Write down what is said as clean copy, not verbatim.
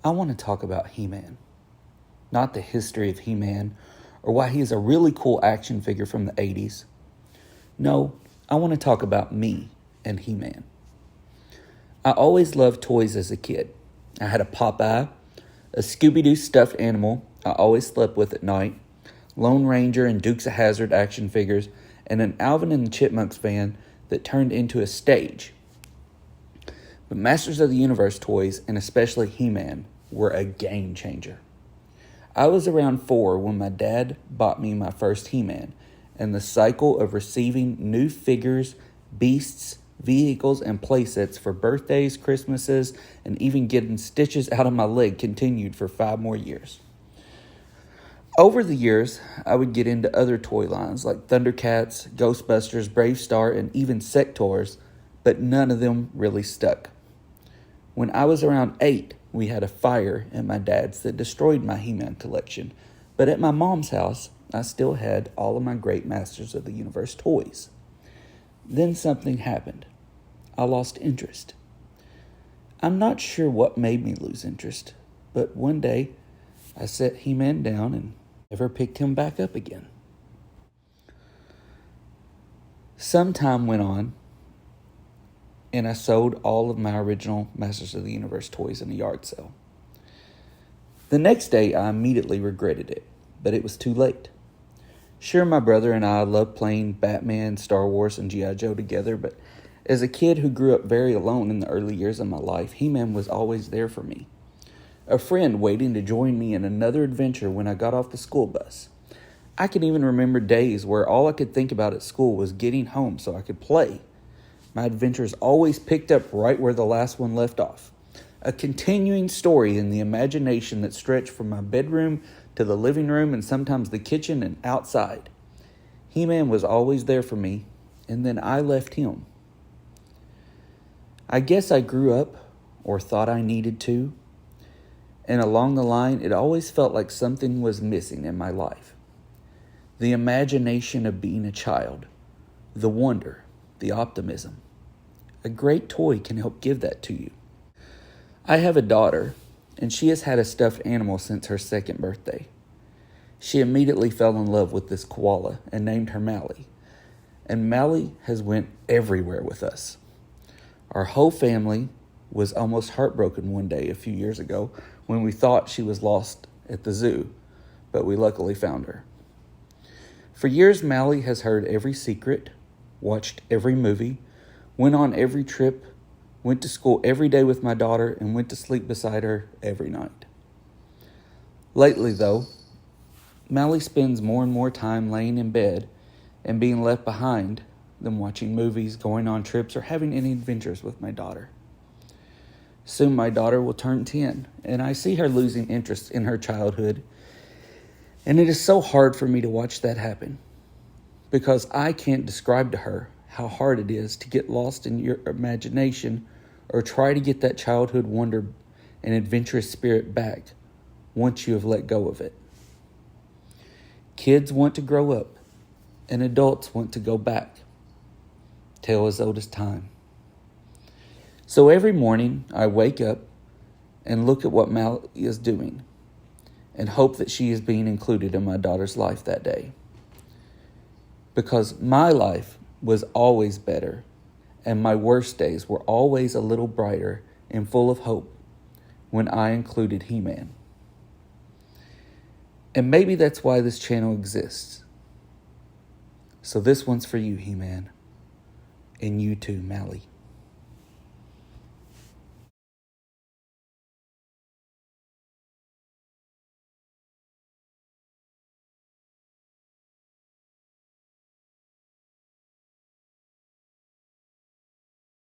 I want to talk about He-Man. Not the history of He-Man or why he is a really cool action figure from the 80s. No, I want to talk about me and He-Man. I always loved toys as a kid. I had a Popeye, a Scooby-Doo stuffed animal I always slept with at night, Lone Ranger and Dukes of Hazzard action figures, and an Alvin and the Chipmunks van that turned into a stage. But Masters of the Universe toys, and especially He-Man, were a game changer. I was around 4 when my dad bought me my first He-Man, and the cycle of receiving new figures, beasts, vehicles, and playsets for birthdays, Christmases, and even getting stitches out of my leg continued for 5 more years. Over the years, I would get into other toy lines like Thundercats, Ghostbusters, Brave Star, and even Sectaurs, but none of them really stuck. When I was around 8, we had a fire at my dad's that destroyed my He-Man collection, but at my mom's house, I still had all of my great Masters of the Universe toys. Then something happened. I lost interest. I'm not sure what made me lose interest, but one day I set He-Man down and never picked him back up again. Some time went on, and I sold all of my original Masters of the Universe toys in a yard sale. The next day, I immediately regretted it, but it was too late. Sure, my brother and I loved playing Batman, Star Wars, and G.I. Joe together, but as a kid who grew up very alone in the early years of my life, He-Man was always there for me. A friend waiting to join me in another adventure when I got off the school bus. I can even remember days where all I could think about at school was getting home so I could play. My adventures always picked up right where the last one left off. A continuing story in the imagination that stretched from my bedroom to the living room and sometimes the kitchen and outside. He-Man was always there for me, and then I left him. I guess I grew up, or thought I needed to, and along the line it always felt like something was missing in my life. The imagination of being a child, the wonder, the optimism. A great toy can help give that to you. I have a daughter, and she has had a stuffed animal since her 2nd birthday. She immediately fell in love with this koala and named her Mally. And Mally has went everywhere with us. Our whole family was almost heartbroken one day a few years ago when we thought she was lost at the zoo, but we luckily found her. For years, Mally has heard every secret, watched every movie, went on every trip, went to school every day with my daughter, and went to sleep beside her every night. Lately, though, Mally spends more and more time laying in bed and being left behind than watching movies, going on trips, or having any adventures with my daughter. Soon my daughter will turn 10, and I see her losing interest in her childhood, and it is so hard for me to watch that happen because I can't describe to her how hard it is to get lost in your imagination or try to get that childhood wonder and adventurous spirit back once you have let go of it. Kids want to grow up, and adults want to go back. Tale as old as time. So every morning I wake up and look at what Mally is doing and hope that she is being included in my daughter's life that day. Because my life was always better, and my worst days were always a little brighter and full of hope when I included He-Man. And maybe that's why this channel exists. So this one's for you, He-Man, and you too, Mally.